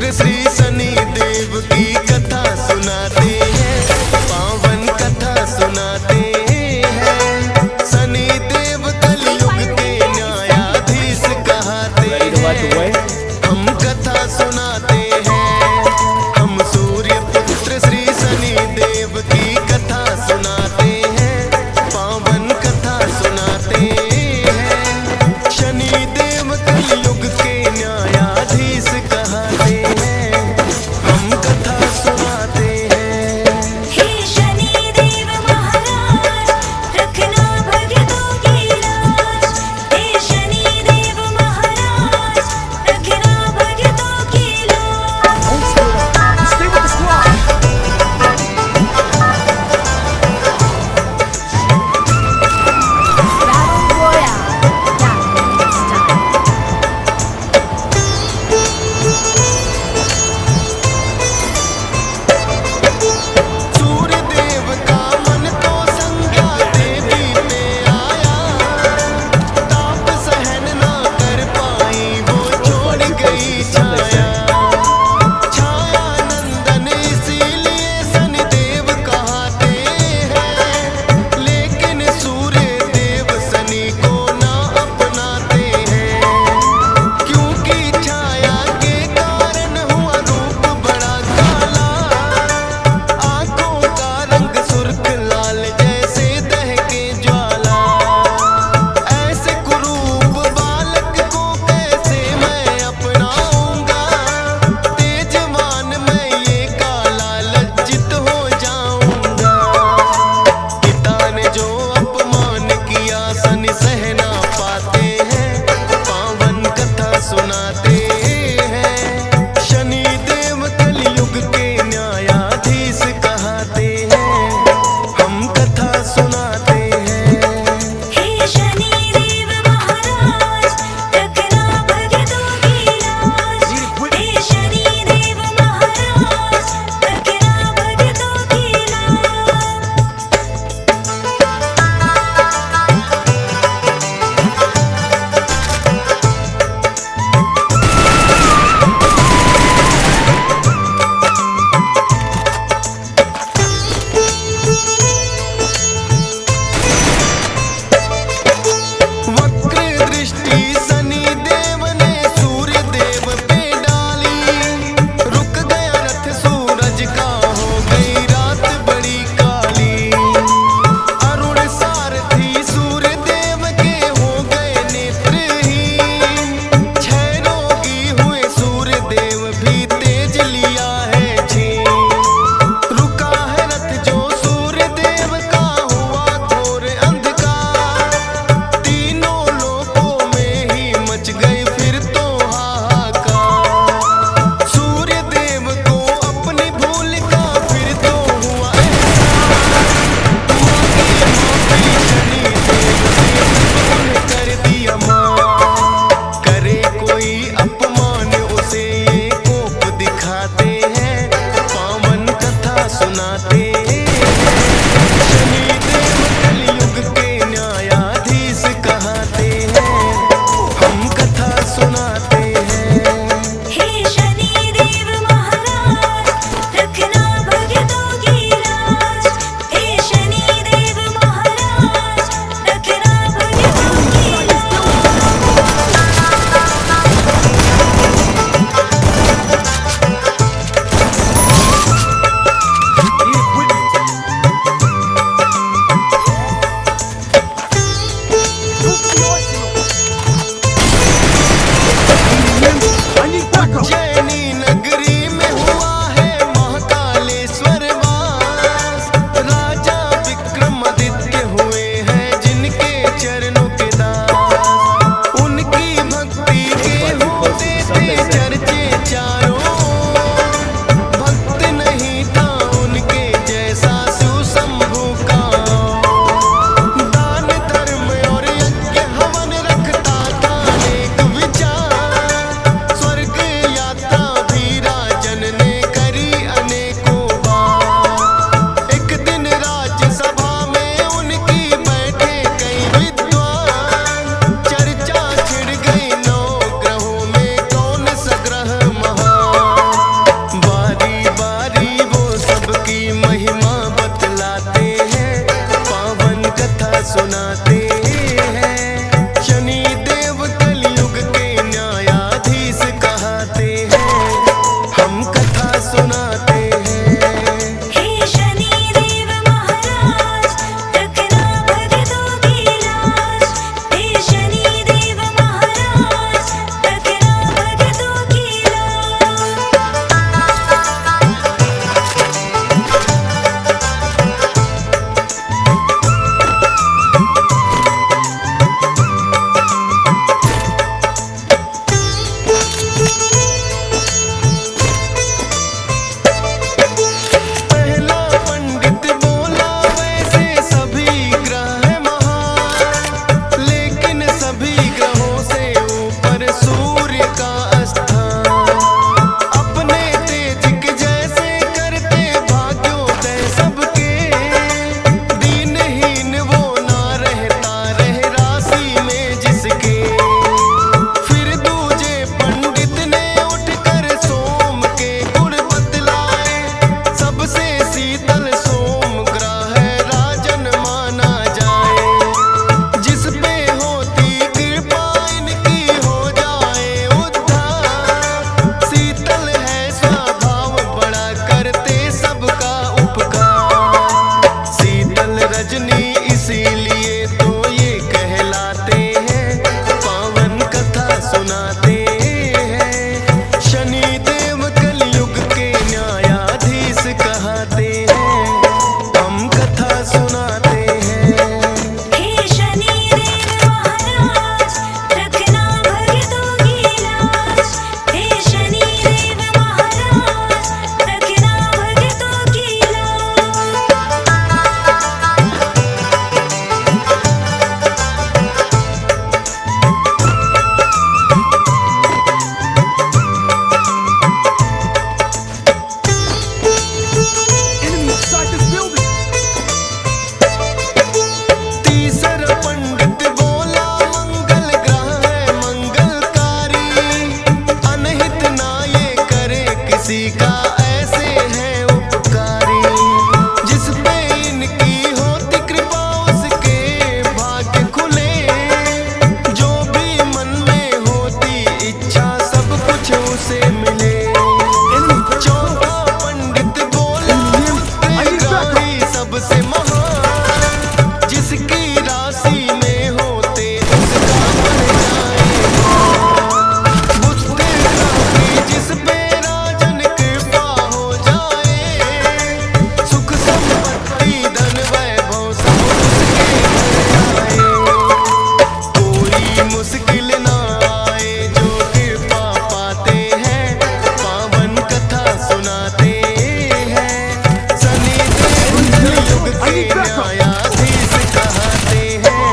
पुत्र श्री शनि देव की कथा सुनाते हैं, पावन कथा सुनाते हैं। शनि देव कलयुग के न्यायाधीश कहते हैं, हम कथा सुनाते हैं। हम सूर्य पुत्र श्री शनि देव की कथा सुनाते हैं, पावन कथा सुनाते हैं। शनि देव कलयुग के न्यायाधीश कहते हैं। रजनी इसीलिए तो ये कहलाते हैं, पावन कथा सुनाते हैं। शनि देव कलयुग के न्यायाधीश कहते हैं, हम कथा सुनाते हैं। हे शनि देव महाराज, रखना भक्तों की लाज। हे शनि देव महाराज, रखना भक्तों की लाज। तीसरा पंडित बोला मंगल ग्रह है मंगलकारी, अनहित ना ये करे किसी का, ऐसे है उपकारी। जिस पे इनकी होती कृपा उसके भाग्य खुले, जो भी मन में होती इच्छा सब कुछ उसे मिले। चौथा पंडित बोला उत्तराग्रही सबसे महान, जिसकी राशि में होते उसका बन जाए मान। बुधग्रही जिस पे राजन कृपा हो जाए, सुख संपत्ति धन वैभव सब उसके घर आए। कोई मुश्किल ना आए जो कृपा पाते हैं, पावन कथा सुनाते हैं। शनि देव कलयुग के न्यायाधीश कहते हैं,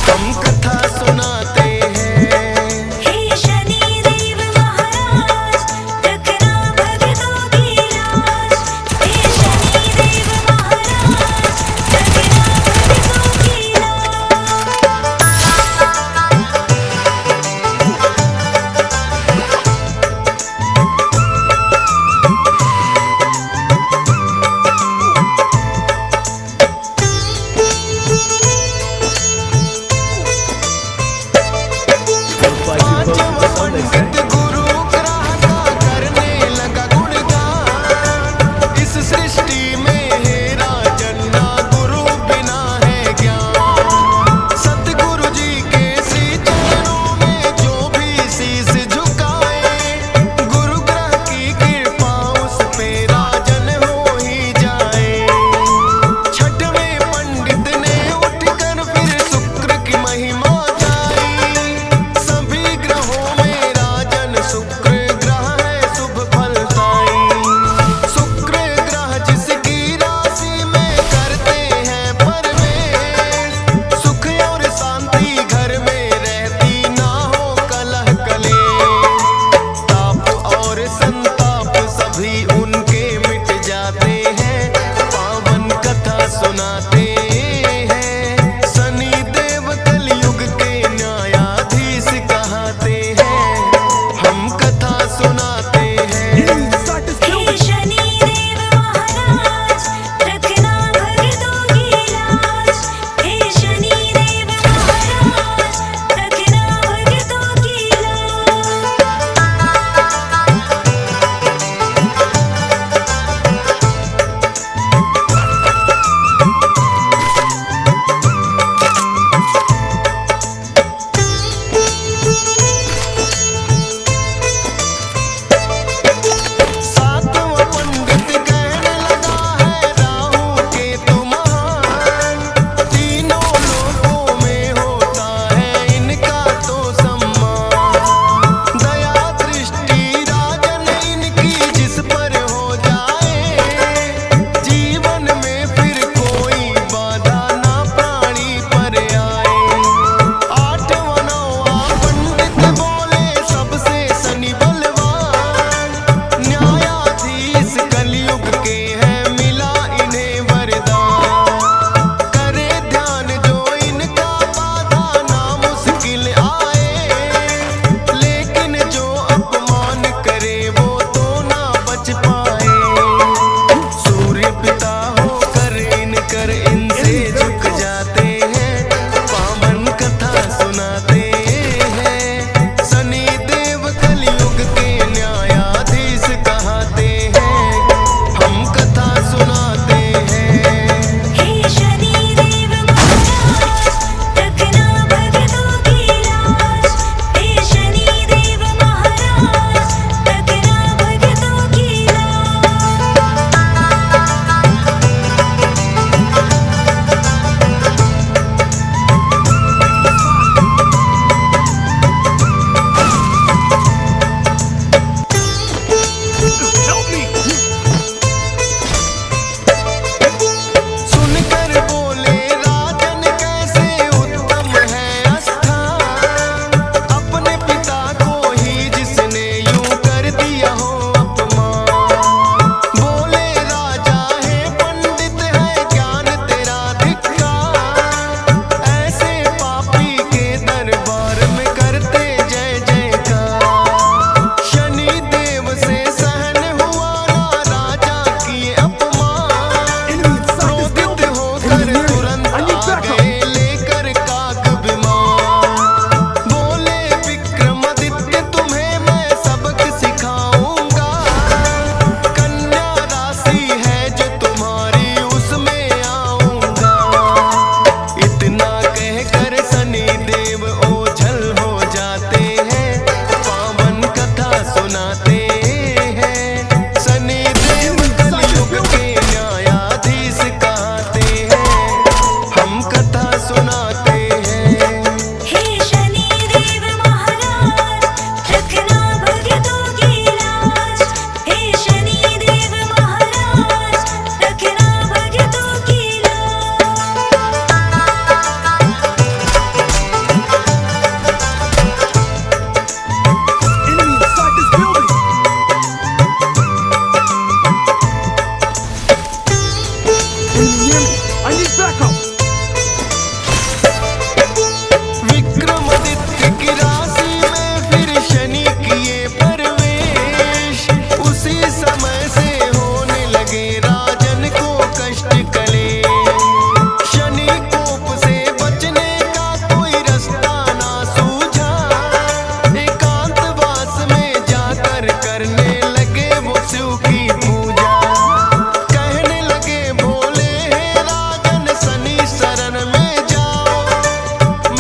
हम कथा सुनाते हैं। हे शनि देव महाराज, रखना भक्तों की लाज। हे शनि देव महाराज, रखना भक्तों की पांचवा पंडित गुरु ग्रह का करने लगा गुणगान। इस सृष्टि में है राजन ना गुरु बिना है ज्ञान। सतगुरु जी के श्री चरणों में जो भी शीश झुकाए, गुरु ग्रह की कृपा उस पे राजन हो ही जाए। छठवें पंडित ने उठकर फिर शुक्र की महिमा गाई। सभी ग्रहों में राजन शुक्र ग्रह है शुभ फलदाई। शुक्र ग्रह जिसकी राशि में करते हैं प्रवेश, सुख और शांति घर में रहती ना हो कलह कलेश। ताप और संताप सभी उनके मिट जाते हैं, पावन कथा सुनाते हैं। शनि देव कलयुग के न्यायाधीश कहते हैं, हम कथा सुनाते हैं। हे शनि देव महाराज, रखना भक्तों की लाज। हे शनि देव महाराज, रखना भक्तों की लाज। सातवां पंडित कहने लगा है राहु केतु महान, तीनों लोकों में होता है इनका तो सम्मान। दया दृष्टि राजन इनकी जिस पर हो जाए, जीवन में फिर कोई बाधा ना प्राणी पर आए। आठवां नौवां पंडित बोले सबसे शनि बलवान, न्यायाधीश कलयुग के हैं मिला इन्हें वरदान। करे ध्यान जो इनका बाधा ना मुश्किल आए, लेकिन जो अपमान करे वो तो ना बच पाए। सूर्य पिता होकर इनकर इनसे झुक जाते हैं, पावन कथा सुनाते हैं। शनि देव कलयुग के न्यायाधीश कहते हैं, हम कथा सुनाते हैं। हे शनि need backup. विक्रमादित्य की राशि में फिर शनि किए प्रवेश, उसी समय से होने लगे राजन को कष्ट कलेश। शनि कोप से बचने का कोई रास्ता ना सूझा, एकांतवास में जाकर करने लगे वो शिव की पूजा। कहने लगे भोले हे राजन शनि शरण में जाओ,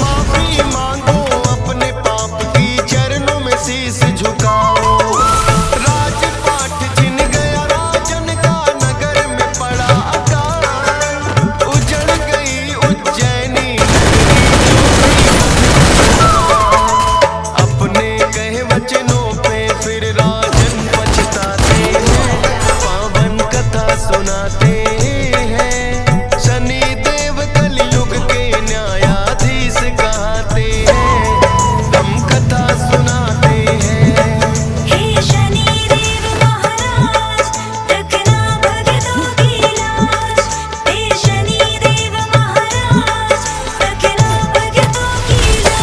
माफी मांगो अपने पाप की चरणों में शीश झुकाओ। राजपाट छिन गया राजन का, नगर में पड़ा अकाल, उजड़ गई उज्जैनी अपने कहे वचनों पे फिर राजन पछताते हैं, पावन कथा सुनाते हैं। शनि देव कलयुग के न्यायाधीश कहते हैं, हम कथा सुनाते हैं। हे शनि देव महाराज रखना भक्तों की लाज। हे शनि देव महाराज रखना भक्तों की लाज।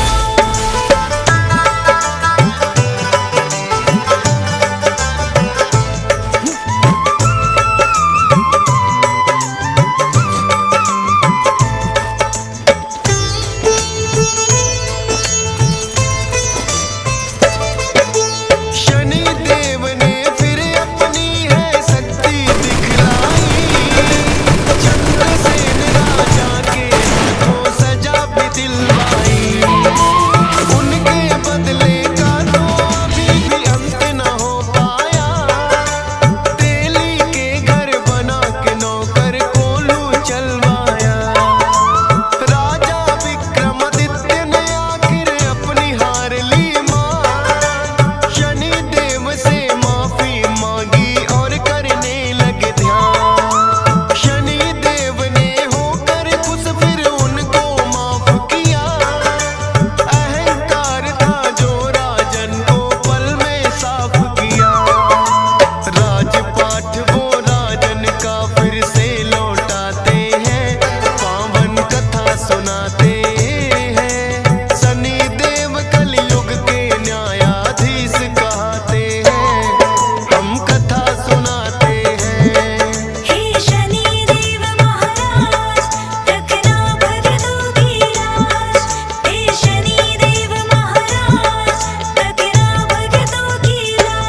शनि देव ने फिर अपनी है शक्ति दिखलाई, चंद्रसेन राजा के हाथों सजा भी दिलवाई। उनके बदले का तो अभी भी अंत न हो पाया, तेली के घर बना के नौकर कोलू चलवाया। राजा विक्रमादित्य ने आखिर अपनी हार ली मान, शनि देव से माफी मांगी और करने लगे ध्यान। शनि देव ने होकर खुश फिर उनको माफ किया, अहंकार था जो राजन को पल में साफ किया। राजपाट वो राजन का फिर से लौटाते हैं, पावन कथा सुनाते हैं। शनि देव कलयुग के न्यायाधीश कहते हैं, हम कथा सुनाते हैं। हे शनि देव महाराज रखना भक्तों की लाज। हे शनि देव महाराज रखना भक्तों की लाज।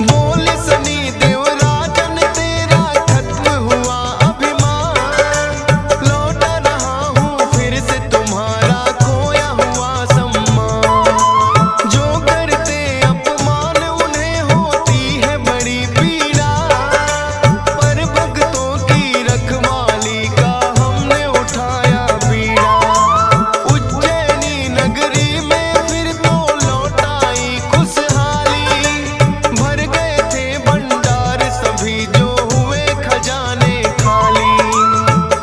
बोले शनि देव राजन तेरा खत्म हुआ अभिमान, लौटा रहा हूँ फिर से तुम्हारा खोया हुआ सम्मान। जो करते अपमान उन्हें होती है बड़ी पीड़ा, पर भक्तों की रखवाली का हमने उठाया बीड़ा। उज्जैनी नगरी में फिर तो लौटाई खुशहाली, भर गए थे भंडार सभी जो हुए खजाने खाली।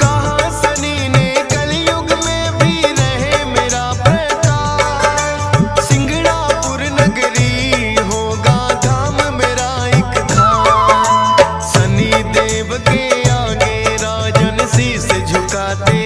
कहा शनि ने कलयुग में भी रहे मेरा प्रताप, सिंगड़ापुर नगरी होगा धाम मेरा एक धाम। शनि देव के आगे राजन शीश झुकाते